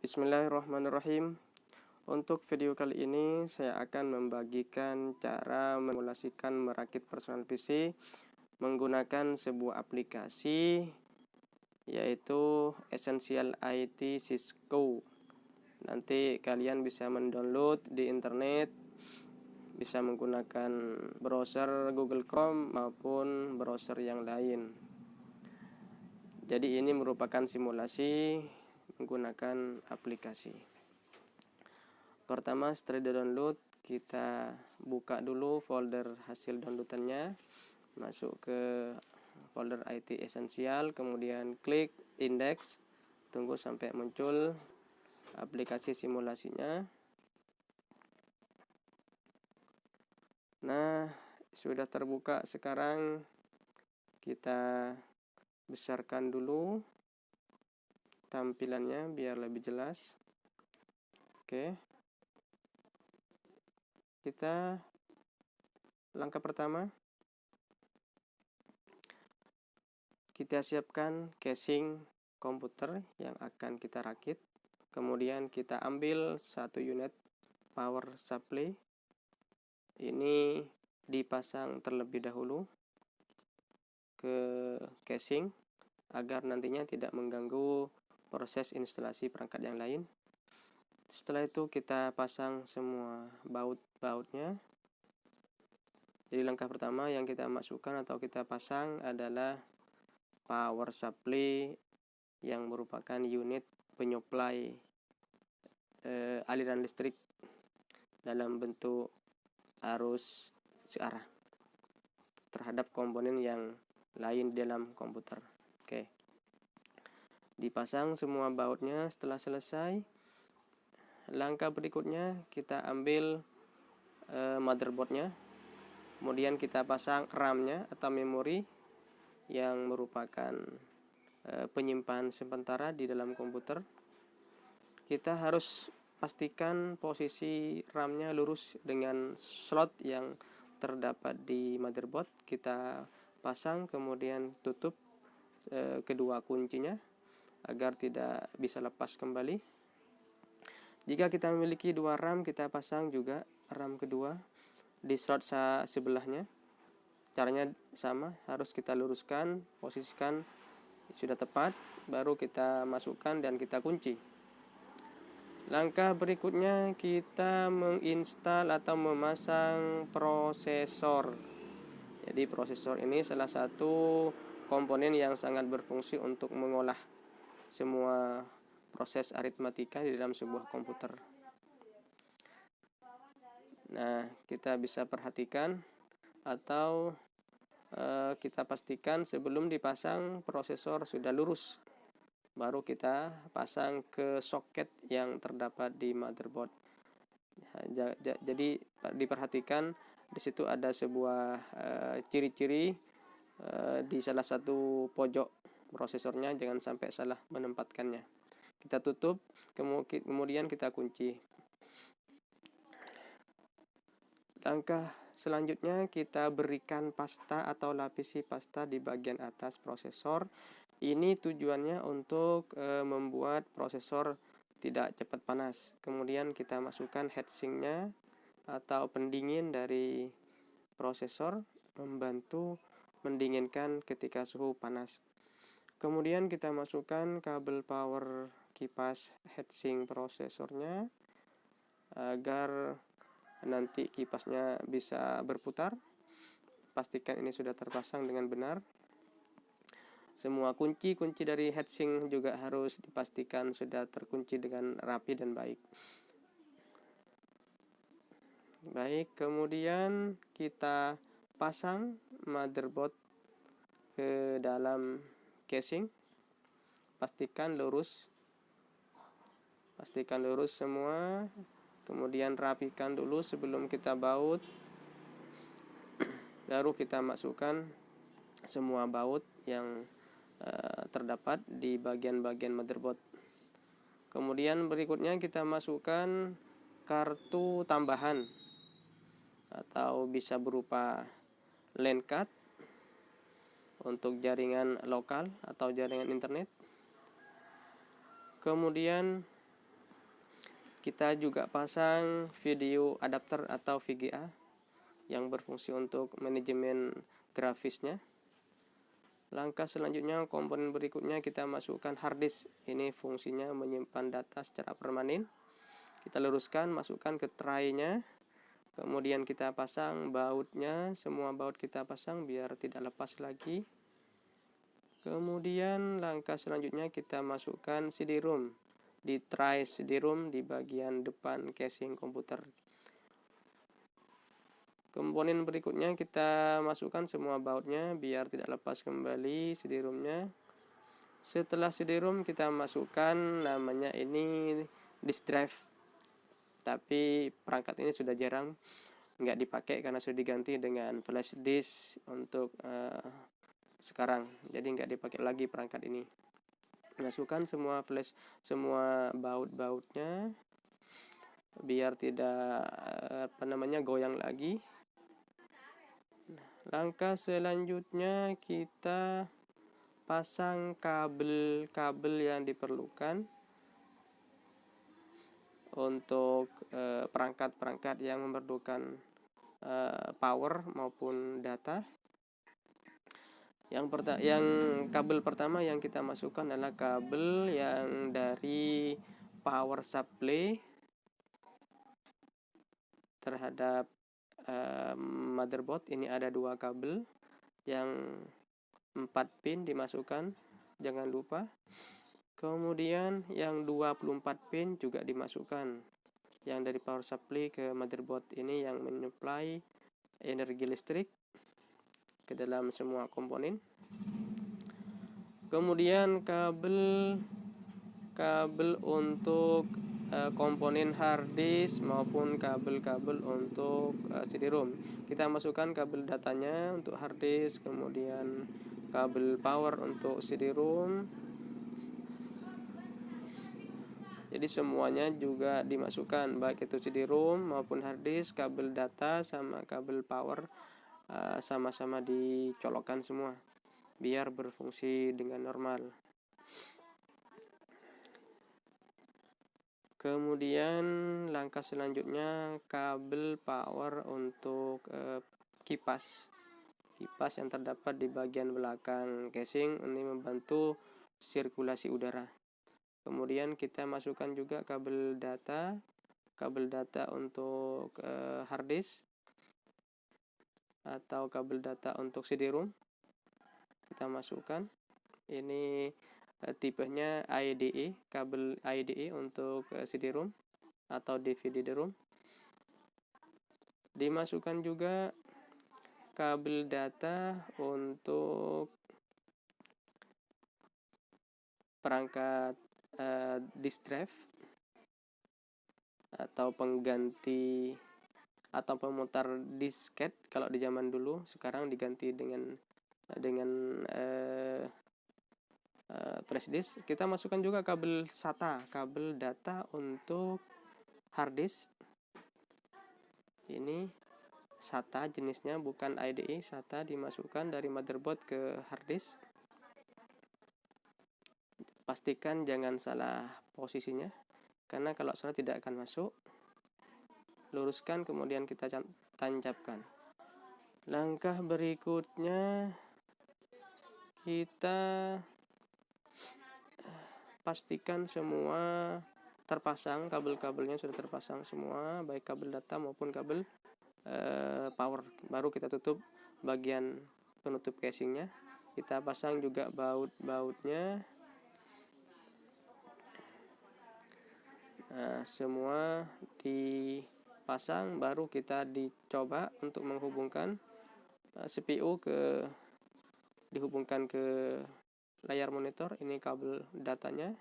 Bismillahirrahmanirrahim. Untuk video kali ini saya akan membagikan cara memulasikan merakit personal PC menggunakan sebuah aplikasi yaitu Essential IT Cisco. Nanti kalian bisa mendownload di internet, bisa menggunakan browser Google Chrome maupun browser yang lain. Jadi ini merupakan simulasi menggunakan aplikasi. Pertama, setelah download, kita buka dulu folder hasil downloadannya, masuk ke folder IT Essential, kemudian klik index, tunggu sampai muncul aplikasi simulasinya. Nah, sudah terbuka. Sekarang kita besarkan dulu tampilannya biar lebih jelas. Oke. Kita langkah pertama, kita siapkan casing komputer yang akan kita rakit. Kemudian kita ambil satu unit power supply. Ini dipasang terlebih dahulu ke casing agar nantinya tidak mengganggu proses instalasi perangkat yang lain. Setelah itu kita pasang semua baut-bautnya. Jadi langkah pertama yang kita masukkan atau kita pasang adalah power supply yang merupakan unit penyuplai aliran listrik dalam bentuk arus searah terhadap komponen yang lain dalam komputer. Oke. Dipasang semua bautnya. Setelah selesai, langkah berikutnya kita ambil motherboardnya, kemudian kita pasang RAM-nya atau memori yang merupakan penyimpan sementara di dalam komputer. Kita harus pastikan posisi RAM-nya lurus dengan slot yang terdapat di motherboard. Kita pasang, kemudian tutup kedua kuncinya agar tidak bisa lepas kembali. Jika kita memiliki dua RAM, kita pasang juga RAM kedua di slot sebelahnya. Caranya sama, harus kita luruskan, posisikan sudah tepat, baru kita masukkan dan kita kunci. Langkah berikutnya kita menginstal atau memasang prosesor. Jadi prosesor ini salah satu komponen yang sangat berfungsi untuk mengolah semua proses aritmatika di dalam sebuah komputer. Nah, kita bisa perhatikan atau kita pastikan sebelum dipasang prosesor sudah lurus, baru kita pasang ke soket yang terdapat di motherboard. Jadi diperhatikan di situ ada sebuah ciri-ciri di salah satu pojok prosesornya, jangan sampai salah menempatkannya. Kita tutup, kemudian kita kunci. Langkah selanjutnya kita berikan pasta atau lapisi pasta di bagian atas prosesor. Ini tujuannya untuk membuat prosesor tidak cepat panas. Kemudian kita masukkan heatsinknya atau pendingin dari prosesor, membantu mendinginkan ketika suhu panas. Kemudian kita masukkan kabel power kipas heatsink prosesornya agar nanti kipasnya bisa berputar. Pastikan ini sudah terpasang dengan benar. Semua kunci dari heatsink juga harus dipastikan sudah terkunci dengan rapi dan baik. Baik, kemudian kita pasang motherboard ke dalam casing. Pastikan lurus semua. Kemudian rapikan dulu sebelum kita baut. Baru kita masukkan semua baut yang terdapat di bagian-bagian motherboard. Kemudian berikutnya kita masukkan kartu tambahan atau bisa berupa LAN card untuk jaringan lokal atau jaringan internet. Kemudian Kita juga pasang video adapter atau VGA yang berfungsi untuk manajemen grafisnya. Langkah selanjutnya, komponen berikutnya kita masukkan hard disk. Ini fungsinya menyimpan data secara permanen. Kita luruskan, masukkan ke tray-nya. Kemudian kita pasang bautnya, semua baut kita pasang biar tidak lepas lagi. Kemudian langkah selanjutnya kita masukkan CD-ROM di tray CD-ROM di bagian depan casing komputer. Komponen berikutnya kita masukkan semua bautnya biar tidak lepas kembali CD-ROM-nya. Setelah CD-ROM kita masukkan namanya ini disk drive. Tapi perangkat ini sudah jarang nggak dipakai karena sudah diganti dengan flash disk untuk sekarang. Jadi nggak dipakai lagi perangkat ini. Masukkan semua baut-bautnya biar tidak goyang lagi. Langkah selanjutnya kita pasang kabel-kabel yang diperlukan untuk perangkat-perangkat yang memerlukan power maupun data. Yang kabel pertama yang kita masukkan adalah kabel yang dari power supply terhadap motherboard. Ini ada 2 kabel yang 4 pin dimasukkan, jangan lupa. Kemudian yang 24 pin juga dimasukkan, yang dari power supply ke motherboard ini yang menyuplai energi listrik ke dalam semua komponen. Kemudian kabel untuk komponen hard disk maupun kabel-kabel untuk CD-ROM. Kita masukkan kabel datanya untuk hard disk, kemudian kabel power untuk CD-ROM. Jadi semuanya juga dimasukkan, baik itu CD-ROM maupun hard disk, kabel data sama kabel power sama-sama dicolokkan semua biar berfungsi dengan normal. Kemudian langkah selanjutnya kabel power untuk kipas yang terdapat di bagian belakang casing ini membantu sirkulasi udara. Kemudian kita masukkan juga kabel data untuk hard disk atau kabel data untuk CD-ROM. Kita masukkan. Ini tipenya IDE, kabel IDE untuk CD-ROM atau DVD-ROM. Dimasukkan juga kabel data untuk perangkat disk drive atau pengganti atau pemutar disket kalau di zaman dulu. Sekarang diganti dengan flash disk. Kita masukkan juga kabel SATA, kabel data untuk hard disk. Ini SATA jenisnya, bukan IDE. SATA dimasukkan dari motherboard ke hard disk. Pastikan jangan salah posisinya, karena kalau salah tidak akan masuk. Luruskan, kemudian kita tancapkan. Langkah berikutnya kita pastikan semua terpasang, kabel-kabelnya sudah terpasang semua, baik kabel data maupun kabel power. Baru kita tutup bagian penutup casingnya. Kita pasang juga baut-bautnya. Nah, semua dipasang, baru kita dicoba untuk menghubungkan CPU dihubungkan ke layar monitor. Ini kabel datanya.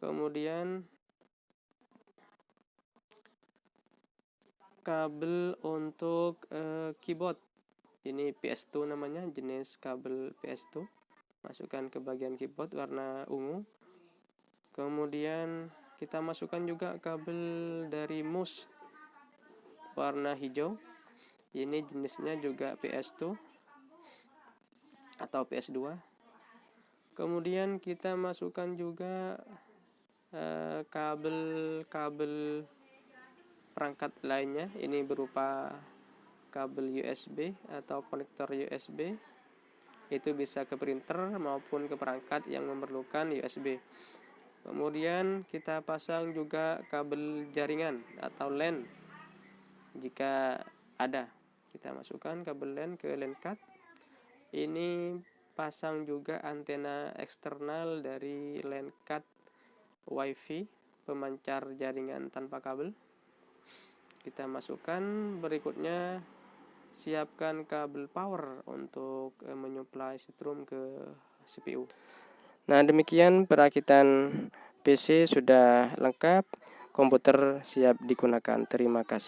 Kemudian kabel untuk keyboard. Ini PS2 namanya, jenis kabel PS2. Masukkan ke bagian keyboard warna ungu. Kemudian kita masukkan juga kabel dari mouse warna hijau. Ini jenisnya juga PS2 atau PS2. Kemudian kita masukkan juga kabel perangkat lainnya. Ini berupa kabel USB atau konektor USB, itu bisa ke printer maupun ke perangkat yang memerlukan USB. Kemudian kita pasang juga kabel jaringan atau LAN jika ada. Kita masukkan kabel LAN ke LAN card. Ini pasang juga antena eksternal dari LAN card WiFi, pemancar jaringan tanpa kabel. Kita masukkan. Berikutnya siapkan kabel power untuk menyuplai strum ke CPU. Nah, demikian perakitan PC sudah lengkap, komputer siap digunakan. Terima kasih.